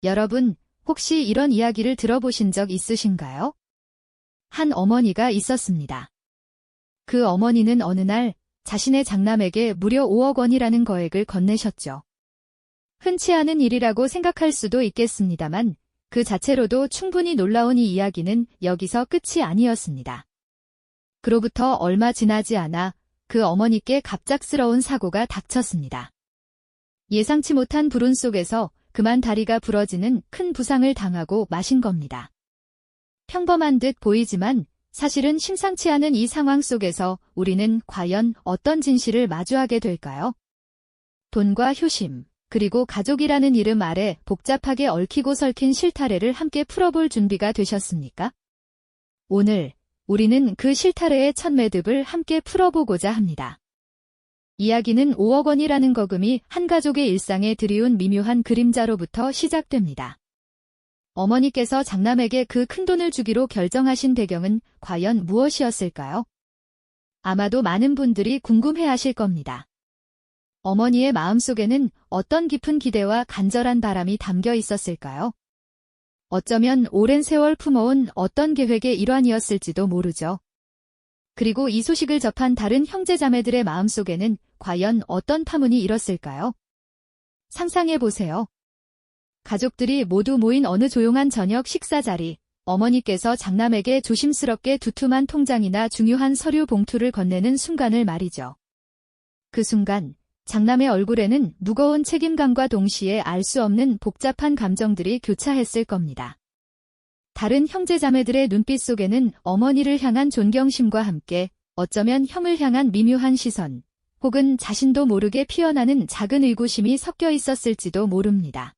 여러분, 혹시 이런 이야기를 들어보신 적 있으신가요? 한 어머니가 있었습니다. 그 어머니는 어느 날 자신의 장남에게 무려 5억 원이라는 거액을 건네셨죠. 흔치 않은 일이라고 생각할 수도 있겠습니다만 그 자체로도 충분히 놀라운 이 이야기는 여기서 끝이 아니었습니다. 그로부터 얼마 지나지 않아 그 어머니께 갑작스러운 사고가 닥쳤습니다. 예상치 못한 불운 속에서 그만 다리가 부러지는 큰 부상을 당하고 마신 겁니다. 평범한 듯 보이지만 사실은 심상치 않은 이 상황 속에서 우리는 과연 어떤 진실을 마주하게 될까요? 돈과 효심, 그리고 가족이라는 이름 아래 복잡하게 얽히고 설킨 실타래를 함께 풀어볼 준비가 되셨습니까? 오늘 우리는 그 실타래의 첫 매듭을 함께 풀어보고자 합니다. 이야기는 5억 원이라는 거금이 한 가족의 일상에 들이운 미묘한 그림자로부터 시작됩니다. 어머니께서 장남에게 그 큰돈을 주기로 결정하신 배경은 과연 무엇이었을까요? 아마도 많은 분들이 궁금해하실 겁니다. 어머니의 마음속에는 어떤 깊은 기대와 간절한 바람이 담겨 있었을까요? 어쩌면 오랜 세월 품어온 어떤 계획의 일환이었을지도 모르죠. 그리고 이 소식을 접한 다른 형제자매들의 마음속에는 과연 어떤 파문이 일었을까요? 상상해보세요. 가족들이 모두 모인 어느 조용한 저녁 식사 자리, 어머니께서 장남에게 조심스럽게 두툼한 통장이나 중요한 서류 봉투를 건네는 순간을 말이죠. 그 순간, 장남의 얼굴에는 무거운 책임감과 동시에 알 수 없는 복잡한 감정들이 교차했을 겁니다. 다른 형제자매들의 눈빛 속에는 어머니를 향한 존경심과 함께 어쩌면 형을 향한 미묘한 시선, 혹은 자신도 모르게 피어나는 작은 의구심이 섞여 있었을지도 모릅니다.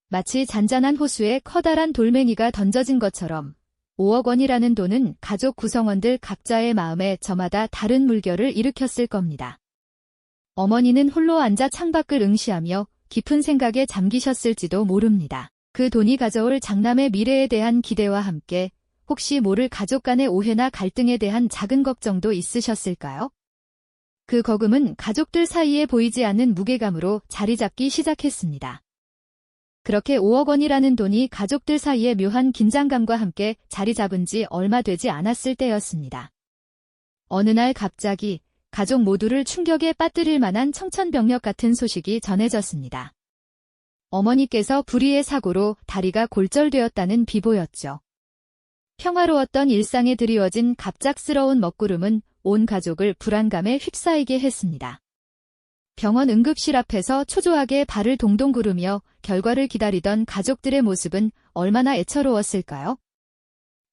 마치 잔잔한 호수에 커다란 돌멩이가 던져진 것처럼 5억 원이라는 돈은 가족 구성원들 각자의 마음에 저마다 다른 물결을 일으켰을 겁니다. 어머니는 홀로 앉아 창밖을 응시하며 깊은 생각에 잠기셨을지도 모릅니다. 그 돈이 가져올 장남의 미래에 대한 기대와 함께 혹시 모를 가족 간의 오해나 갈등에 대한 작은 걱정도 있으셨을까요? 그 거금은 가족들 사이에 보이지 않는 무게감으로 자리 잡기 시작했습니다. 그렇게 5억 원이라는 돈이 가족들 사이에 묘한 긴장감과 함께 자리 잡은 지 얼마 되지 않았을 때였습니다. 어느 날 갑자기 가족 모두를 충격에 빠뜨릴 만한 청천벽력 같은 소식이 전해졌습니다. 어머니께서 불의의 사고로 다리가 골절되었다는 비보였죠. 평화로웠던 일상에 드리워진 갑작스러운 먹구름은 온 가족을 불안감에 휩싸이게 했습니다. 병원 응급실 앞에서 초조하게 발을 동동 구르며 결과를 기다리던 가족들의 모습은 얼마나 애처로웠을까요?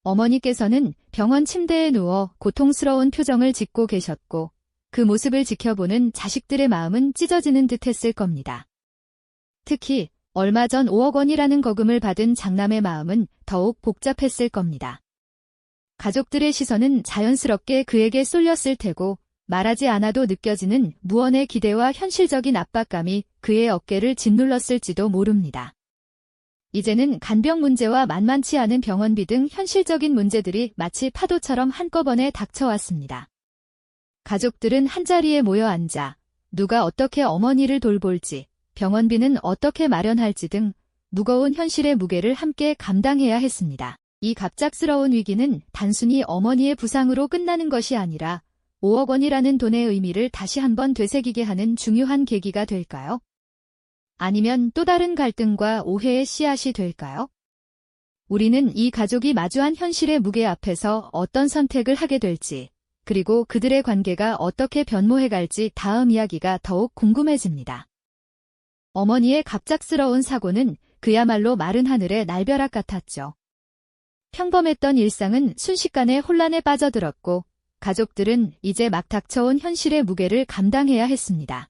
어머니께서는 병원 침대에 누워 고통스러운 표정을 짓고 계셨고 그 모습을 지켜보는 자식들의 마음은 찢어지는 듯 했을 겁니다. 특히 얼마 전 5억 원이라는 거금을 받은 장남의 마음은 더욱 복잡했을 겁니다. 가족들의 시선은 자연스럽게 그에게 쏠렸을 테고 말하지 않아도 느껴지는 무언의 기대와 현실적인 압박감이 그의 어깨를 짓눌렀을지도 모릅니다. 이제는 간병 문제와 만만치 않은 병원비 등 현실적인 문제들이 마치 파도처럼 한꺼번에 닥쳐왔습니다. 가족들은 한자리에 모여 앉아 누가 어떻게 어머니를 돌볼지, 병원비는 어떻게 마련할지 등 무거운 현실의 무게를 함께 감당해야 했습니다. 이 갑작스러운 위기는 단순히 어머니의 부상으로 끝나는 것이 아니라 5억 원이라는 돈의 의미를 다시 한번 되새기게 하는 중요한 계기가 될까요? 아니면 또 다른 갈등과 오해의 씨앗이 될까요? 우리는 이 가족이 마주한 현실의 무게 앞에서 어떤 선택을 하게 될지, 그리고 그들의 관계가 어떻게 변모해갈지 다음 이야기가 더욱 궁금해집니다. 어머니의 갑작스러운 사고는 그야말로 마른 하늘의 날벼락 같았죠. 평범했던 일상은 순식간에 혼란에 빠져들었고 가족들은 이제 막 닥쳐온 현실의 무게를 감당해야 했습니다.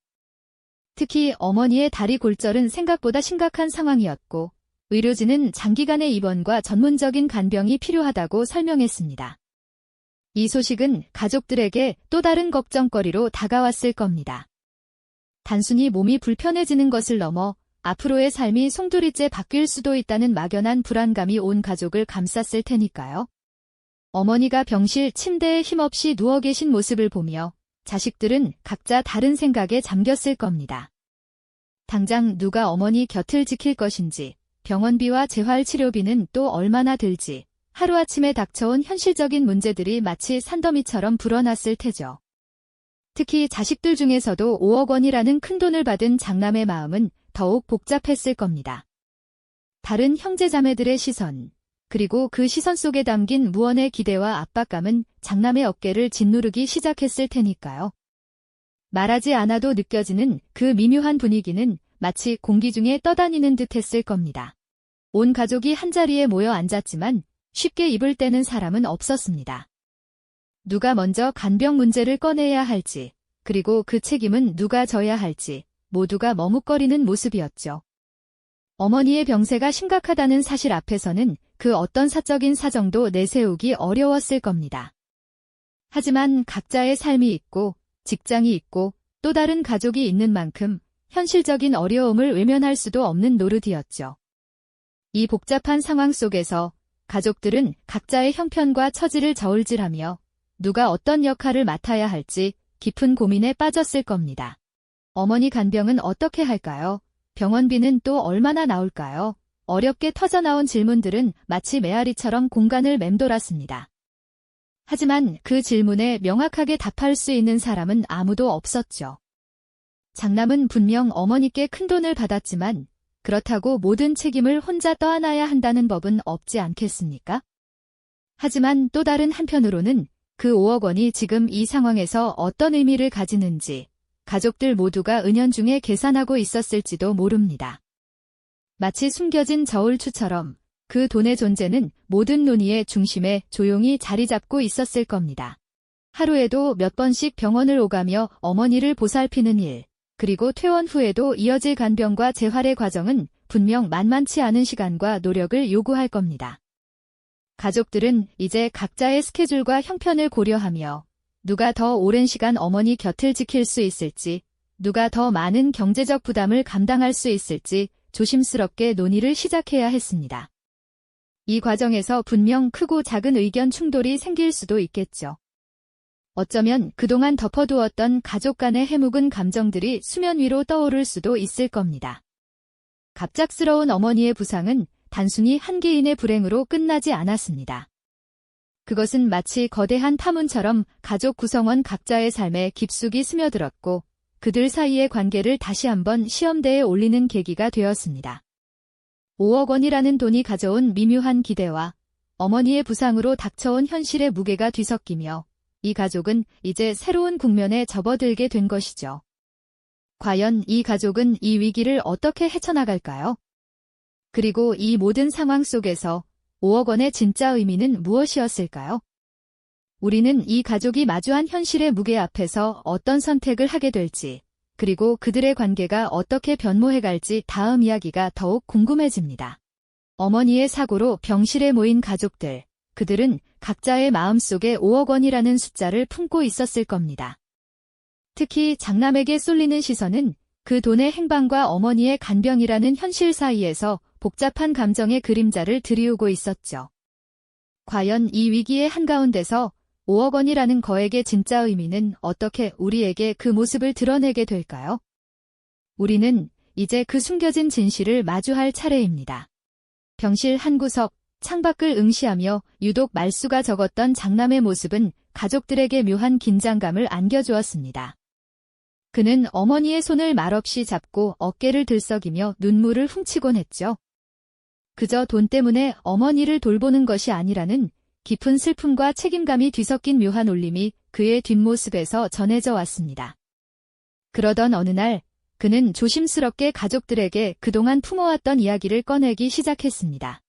특히 어머니의 다리 골절은 생각보다 심각한 상황이었고 의료진은 장기간의 입원과 전문적인 간병이 필요하다고 설명했습니다. 이 소식은 가족들에게 또 다른 걱정거리로 다가왔을 겁니다. 단순히 몸이 불편해지는 것을 넘어 앞으로의 삶이 송두리째 바뀔 수도 있다는 막연한 불안감이 온 가족을 감쌌을 테니까요. 어머니가 병실 침대에 힘없이 누워 계신 모습을 보며 자식들은 각자 다른 생각에 잠겼을 겁니다. 당장 누가 어머니 곁을 지킬 것인지, 병원비와 재활치료비는 또 얼마나 들지, 하루아침에 닥쳐온 현실적인 문제들이 마치 산더미처럼 불어났을 테죠. 특히 자식들 중에서도 5억 원이라는 큰돈을 받은 장남의 마음은 더욱 복잡했을 겁니다. 다른 형제자매들의 시선, 그리고 그 시선 속에 담긴 무언의 기대와 압박감은 장남의 어깨를 짓누르기 시작했을 테니까요. 말하지 않아도 느껴지는 그 미묘한 분위기는 마치 공기 중에 떠다니는 듯 했을 겁니다. 온 가족이 한자리에 모여 앉았지만 쉽게 입을 떼는 사람은 없었습니다. 누가 먼저 간병 문제를 꺼내야 할지, 그리고 그 책임은 누가 져야 할지 모두가 머뭇거리는 모습이었죠. 어머니의 병세가 심각하다는 사실 앞에서는 그 어떤 사적인 사정도 내세우기 어려웠을 겁니다. 하지만 각자의 삶이 있고 직장이 있고 또 다른 가족이 있는 만큼 현실적인 어려움을 외면할 수도 없는 노릇이었죠. 이 복잡한 상황 속에서 가족들은 각자의 형편과 처지를 저울질하며 누가 어떤 역할을 맡아야 할지 깊은 고민에 빠졌을 겁니다. 어머니 간병은 어떻게 할까요? 병원비는 또 얼마나 나올까요? 어렵게 터져나온 질문들은 마치 메아리처럼 공간을 맴돌았습니다. 하지만 그 질문에 명확하게 답할 수 있는 사람은 아무도 없었죠. 장남은 분명 어머니께 큰돈을 받았지만 그렇다고 모든 책임을 혼자 떠안아야 한다는 법은 없지 않겠습니까? 하지만 또 다른 한편으로는 그 5억 원이 지금 이 상황에서 어떤 의미를 가지는지 가족들 모두가 은연중에 계산하고 있었을지도 모릅니다. 마치 숨겨진 저울추처럼 그 돈의 존재는 모든 논의의 중심에 조용히 자리 잡고 있었을 겁니다. 하루에도 몇 번씩 병원을 오가며 어머니를 보살피는 일, 그리고 퇴원 후에도 이어질 간병과 재활의 과정은 분명 만만치 않은 시간과 노력을 요구할 겁니다. 가족들은 이제 각자의 스케줄과 형편을 고려하며 누가 더 오랜 시간 어머니 곁을 지킬 수 있을지, 누가 더 많은 경제적 부담을 감당할 수 있을지 조심스럽게 논의를 시작해야 했습니다. 이 과정에서 분명 크고 작은 의견 충돌이 생길 수도 있겠죠. 어쩌면 그동안 덮어두었던 가족 간의 해묵은 감정들이 수면 위로 떠오를 수도 있을 겁니다. 갑작스러운 어머니의 부상은 단순히 한 개인의 불행으로 끝나지 않았습니다. 그것은 마치 거대한 파문처럼 가족 구성원 각자의 삶에 깊숙이 스며들었고 그들 사이의 관계를 다시 한번 시험대에 올리는 계기가 되었습니다. 5억 원이라는 돈이 가져온 미묘한 기대와 어머니의 부상으로 닥쳐온 현실의 무게가 뒤섞이며 이 가족은 이제 새로운 국면에 접어들게 된 것이죠. 과연 이 가족은 이 위기를 어떻게 헤쳐나갈까요? 그리고 이 모든 상황 속에서 5억 원의 진짜 의미는 무엇이었을까요? 우리는 이 가족이 마주한 현실의 무게 앞에서 어떤 선택을 하게 될지, 그리고 그들의 관계가 어떻게 변모해갈지 다음 이야기가 더욱 궁금해집니다. 어머니의 사고로 병실에 모인 가족들, 그들은 각자의 마음속에 5억 원이라는 숫자를 품고 있었을 겁니다. 특히 장남에게 쏠리는 시선은 그 돈의 행방과 어머니의 간병이라는 현실 사이에서 복잡한 감정의 그림자를 드리우고 있었죠. 과연 이 위기의 한가운데서 5억 원이라는 거액의 진짜 의미는 어떻게 우리에게 그 모습을 드러내게 될까요? 우리는 이제 그 숨겨진 진실을 마주할 차례입니다. 병실 한 구석, 창밖을 응시하며 유독 말수가 적었던 장남의 모습은 가족들에게 묘한 긴장감을 안겨주었습니다. 그는 어머니의 손을 말없이 잡고 어깨를 들썩이며 눈물을 훔치곤 했죠. 그저 돈 때문에 어머니를 돌보는 것이 아니라는 깊은 슬픔과 책임감이 뒤섞인 묘한 울림이 그의 뒷모습에서 전해져 왔습니다. 그러던 어느 날 그는 조심스럽게 가족들에게 그동안 품어왔던 이야기를 꺼내기 시작했습니다.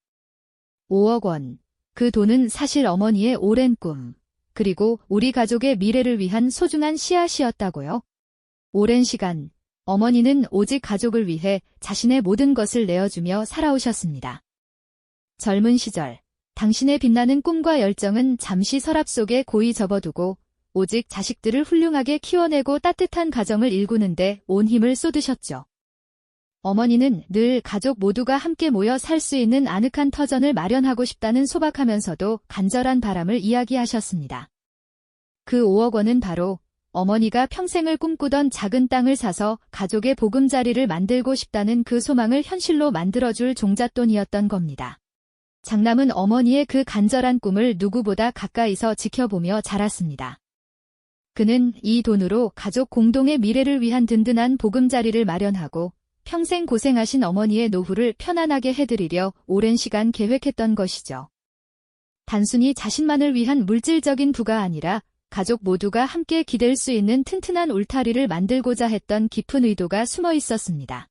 5억 원. 그 돈은 사실 어머니의 오랜 꿈, 그리고 우리 가족의 미래를 위한 소중한 씨앗이었다고요. 오랜 시간, 어머니는 오직 가족을 위해 자신의 모든 것을 내어주며 살아오셨습니다. 젊은 시절, 당신의 빛나는 꿈과 열정은 잠시 서랍 속에 고이 접어두고 오직 자식들을 훌륭하게 키워내고 따뜻한 가정을 일구는데 온 힘을 쏟으셨죠. 어머니는 늘 가족 모두가 함께 모여 살 수 있는 아늑한 터전을 마련하고 싶다는 소박하면서도 간절한 바람을 이야기하셨습니다. 그 5억 원은 바로 어머니가 평생을 꿈꾸던 작은 땅을 사서 가족의 보금자리를 만들고 싶다는 그 소망을 현실로 만들어줄 종잣돈이었던 겁니다. 장남은 어머니의 그 간절한 꿈을 누구보다 가까이서 지켜보며 자랐습니다. 그는 이 돈으로 가족 공동의 미래를 위한 든든한 보금자리를 마련하고 평생 고생하신 어머니의 노후를 편안하게 해드리려 오랜 시간 계획했던 것이죠. 단순히 자신만을 위한 물질적인 부가 아니라 가족 모두가 함께 기댈 수 있는 튼튼한 울타리를 만들고자 했던 깊은 의도가 숨어 있었습니다.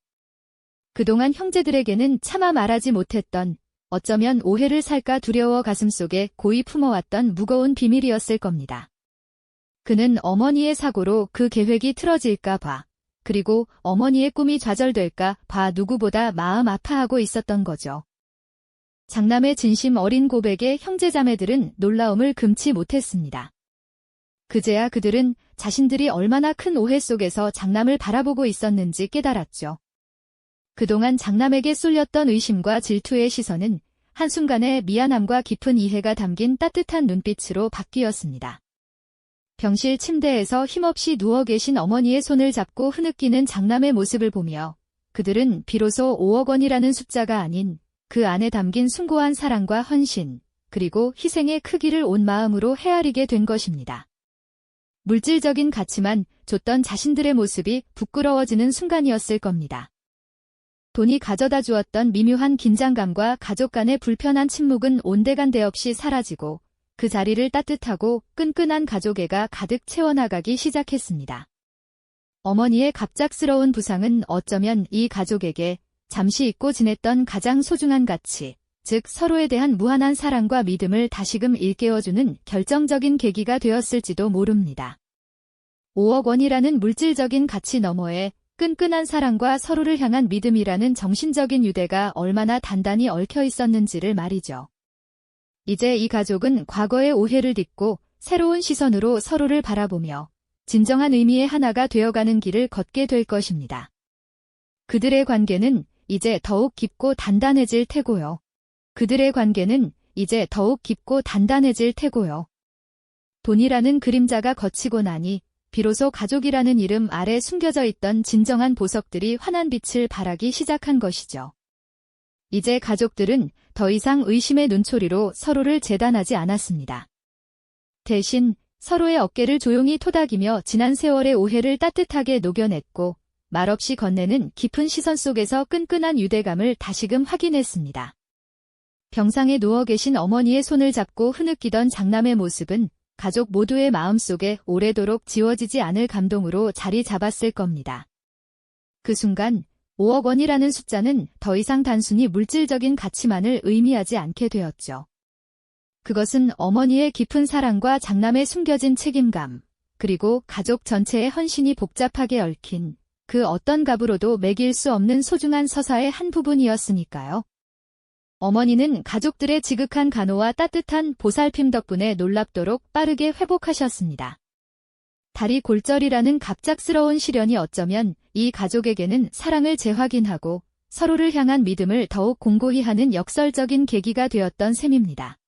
그동안 형제들에게는 차마 말하지 못했던, 어쩌면 오해를 살까 두려워 가슴속에 고이 품어왔던 무거운 비밀이었을 겁니다. 그는 어머니의 사고로 그 계획이 틀어질까 봐, 그리고 어머니의 꿈이 좌절될까 봐 누구보다 마음 아파하고 있었던 거죠. 장남의 진심 어린 고백에 형제자매들은 놀라움을 금치 못했습니다. 그제야 그들은 자신들이 얼마나 큰 오해 속에서 장남을 바라보고 있었는지 깨달았죠. 그동안 장남에게 쏠렸던 의심과 질투의 시선은 한순간에 미안함과 깊은 이해가 담긴 따뜻한 눈빛으로 바뀌었습니다. 병실 침대에서 힘없이 누워 계신 어머니의 손을 잡고 흐느끼는 장남의 모습을 보며 그들은 비로소 5억 원이라는 숫자가 아닌 그 안에 담긴 숭고한 사랑과 헌신, 그리고 희생의 크기를 온 마음으로 헤아리게 된 것입니다. 물질적인 가치만 줬던 자신들의 모습이 부끄러워지는 순간이었을 겁니다. 돈이 가져다 주었던 미묘한 긴장감과 가족 간의 불편한 침묵은 온데간데 없이 사라지고 그 자리를 따뜻하고 끈끈한 가족애가 가득 채워나가기 시작했습니다. 어머니의 갑작스러운 부상은 어쩌면 이 가족에게 잠시 잊고 지냈던 가장 소중한 가치, 즉 서로에 대한 무한한 사랑과 믿음을 다시금 일깨워주는 결정적인 계기가 되었을지도 모릅니다. 5억 원이라는 물질적인 가치 너머에 끈끈한 사랑과 서로를 향한 믿음이라는 정신적인 유대가 얼마나 단단히 얽혀 있었는지를 말이죠. 이제 이 가족은 과거의 오해를 딛고 새로운 시선으로 서로를 바라보며 진정한 의미의 하나가 되어가는 길을 걷게 될 것입니다. 그들의 관계는 이제 더욱 깊고 단단해질 테고요. 그들의 관계는 이제 더욱 깊고 단단해질 테고요. 돈이라는 그림자가 걷히고 나니 비로소 가족이라는 이름 아래 숨겨져 있던 진정한 보석들이 환한 빛을 발하기 시작한 것이죠. 이제 가족들은 더 이상 의심의 눈초리로 서로를 재단하지 않았습니다. 대신 서로의 어깨를 조용히 토닥이며 지난 세월의 오해를 따뜻하게 녹여냈고 말없이 건네는 깊은 시선 속에서 끈끈한 유대감을 다시금 확인했습니다. 병상에 누워 계신 어머니의 손을 잡고 흐느끼던 장남의 모습은 가족 모두의 마음속에 오래도록 지워지지 않을 감동으로 자리 잡았을 겁니다. 그 순간 5억 원이라는 숫자는 더 이상 단순히 물질적인 가치만을 의미하지 않게 되었죠. 그것은 어머니의 깊은 사랑과 장남의 숨겨진 책임감, 그리고 가족 전체의 헌신이 복잡하게 얽힌 그 어떤 값으로도 매길 수 없는 소중한 서사의 한 부분이었으니까요. 어머니는 가족들의 지극한 간호와 따뜻한 보살핌 덕분에 놀랍도록 빠르게 회복하셨습니다. 다리 골절이라는 갑작스러운 시련이 어쩌면 이 가족에게는 사랑을 재확인하고 서로를 향한 믿음을 더욱 공고히 하는 역설적인 계기가 되었던 셈입니다.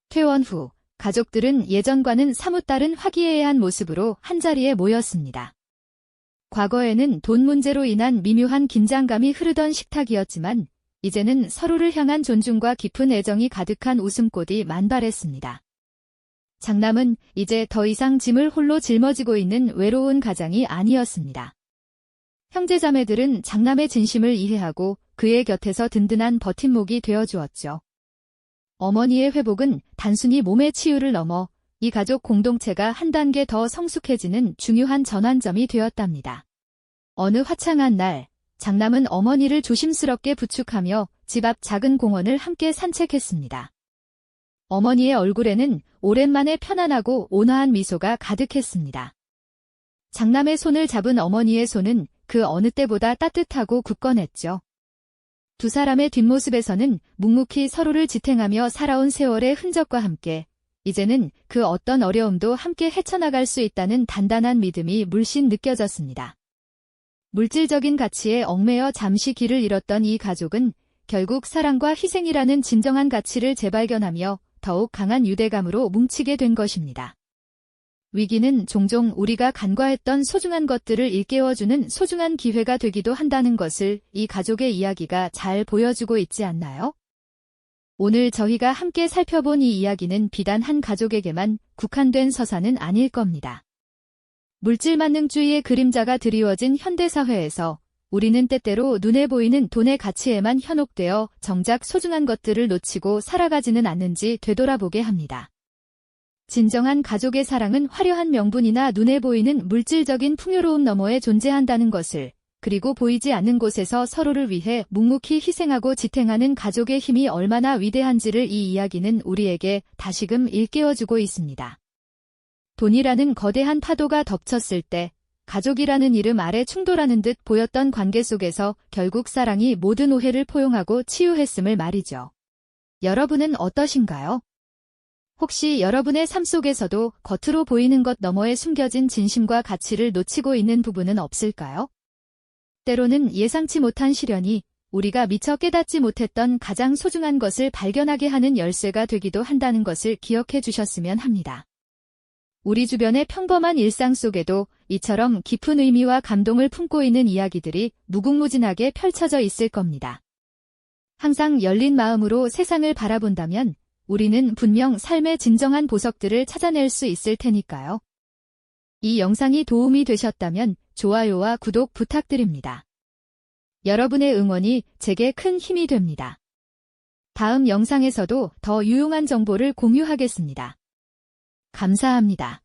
퇴원 후 가족들은 예전과는 사뭇 다른 화기애애한 모습으로 한자리에 모였습니다. 과거에는 돈 문제로 인한 미묘한 긴장감이 흐르던 식탁이었지만 이제는 서로를 향한 존중과 깊은 애정이 가득한 웃음꽃이 만발했습니다. 장남은 이제 더 이상 짐을 홀로 짊어지고 있는 외로운 가장이 아니었습니다. 형제자매들은 장남의 진심을 이해하고 그의 곁에서 든든한 버팀목이 되어주었죠. 어머니의 회복은 단순히 몸의 치유를 넘어 이 가족 공동체가 한 단계 더 성숙해지는 중요한 전환점이 되었답니다. 어느 화창한 날, 장남은 어머니를 조심스럽게 부축하며 집 앞 작은 공원을 함께 산책했습니다. 어머니의 얼굴에는 오랜만에 편안하고 온화한 미소가 가득했습니다. 장남의 손을 잡은 어머니의 손은 그 어느 때보다 따뜻하고 굳건했죠. 두 사람의 뒷모습에서는 묵묵히 서로를 지탱하며 살아온 세월의 흔적과 함께 이제는 그 어떤 어려움도 함께 헤쳐나갈 수 있다는 단단한 믿음이 물씬 느껴졌습니다. 물질적인 가치에 얽매여 잠시 길을 잃었던 이 가족은 결국 사랑과 희생이라는 진정한 가치를 재발견하며 더욱 강한 유대감으로 뭉치게 된 것입니다. 위기는 종종 우리가 간과했던 소중한 것들을 일깨워주는 소중한 기회가 되기도 한다는 것을 이 가족의 이야기가 잘 보여주고 있지 않나요? 오늘 저희가 함께 살펴본 이 이야기는 비단 한 가족에게만 국한된 서사는 아닐 겁니다. 물질만능주의의 그림자가 드리워진 현대사회에서 우리는 때때로 눈에 보이는 돈의 가치에만 현혹되어 정작 소중한 것들을 놓치고 살아가지는 않는지 되돌아보게 합니다. 진정한 가족의 사랑은 화려한 명분이나 눈에 보이는 물질적인 풍요로움 너머에 존재한다는 것을, 그리고 보이지 않는 곳에서 서로를 위해 묵묵히 희생하고 지탱하는 가족의 힘이 얼마나 위대한지를 이 이야기는 우리에게 다시금 일깨워주고 있습니다. 돈이라는 거대한 파도가 덮쳤을 때 가족이라는 이름 아래 충돌하는 듯 보였던 관계 속에서 결국 사랑이 모든 오해를 포용하고 치유했음을 말이죠. 여러분은 어떠신가요? 혹시 여러분의 삶 속에서도 겉으로 보이는 것 너머에 숨겨진 진심과 가치를 놓치고 있는 부분은 없을까요? 때로는 예상치 못한 시련이 우리가 미처 깨닫지 못했던 가장 소중한 것을 발견하게 하는 열쇠가 되기도 한다는 것을 기억해 주셨으면 합니다. 우리 주변의 평범한 일상 속에도 이처럼 깊은 의미와 감동을 품고 있는 이야기들이 무궁무진하게 펼쳐져 있을 겁니다. 항상 열린 마음으로 세상을 바라본다면 우리는 분명 삶의 진정한 보석들을 찾아낼 수 있을 테니까요. 이 영상이 도움이 되셨다면 좋아요와 구독 부탁드립니다. 여러분의 응원이 제게 큰 힘이 됩니다. 다음 영상에서도 더 유용한 정보를 공유하겠습니다. 감사합니다.